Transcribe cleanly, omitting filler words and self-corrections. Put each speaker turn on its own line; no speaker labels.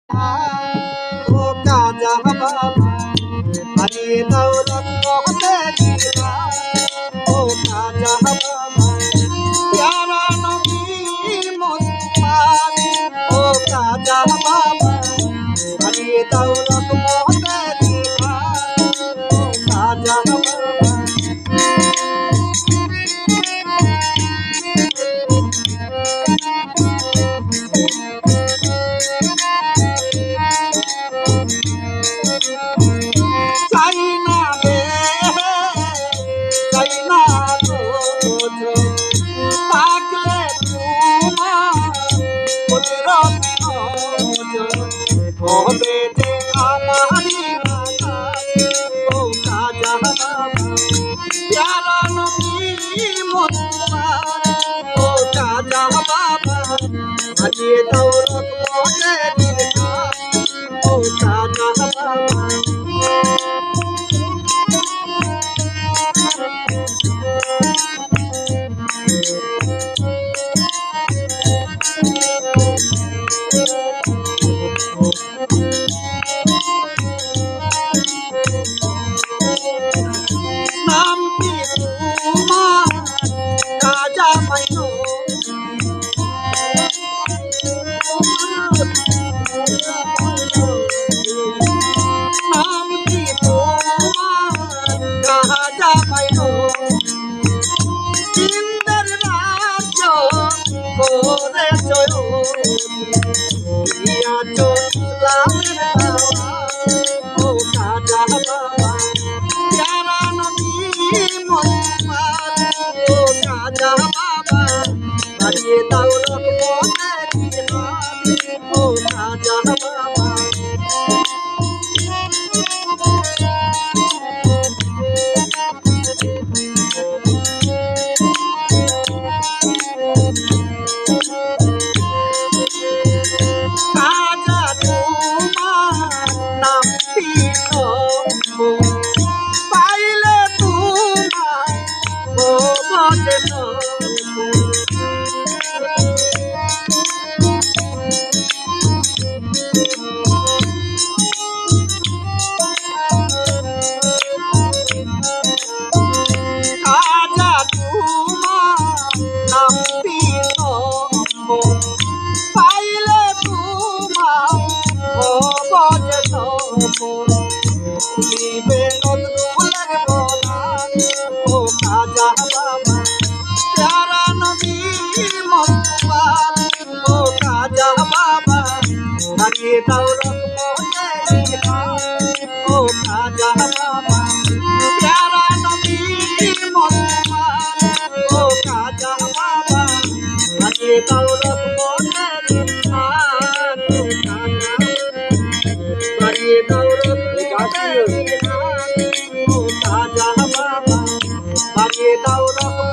ও কাজা বাবা হারিয়ে দাও রক্তে দিলা ও কাজা বাবা প্যারা নবীর মুসলমান ও কাজা বাবা হারিয়ে দাও রক্তে দিলা ও কাজা বাবা হবে যে আমারি ও কাজা বাবা প্যারা নবীর মুসলমান ও কাজা বাবা হারিয়ে দাও রক্তে দিলা ও কাজা বাবা নাম কি তোমার কাজা মাইনো নাম কি তোমার কাজা মাইনো ইন্দ্র রাজ্য করে চলো ইসলামের ও কাজা বাবা প্যারা নবীর মুসলমান ও কাজা বাবা হারিয়ে দাও রক্তে দিলা ও কাজা বাবা কাজা তোমার নাম পাইলে তোমায় ও বলে কাজা তোমার নাম পাইলে তোমায় ও বলে দিবে নজরুলের বলান ও কাজা বাবা প্যারা নবীর মুসলমান ও কাজা বাবা হারিয়ে দাও রক্তে দিলা ও কাজা বাবা প্যারা নবীর মুসলমান ও কাজা বাবা হারিয়ে দাও রক্তে দিলা ও কাজা হারিয়ে দাও রক্তে দিলা ও কাজা বাবা হারিয়ে দাও রক্তে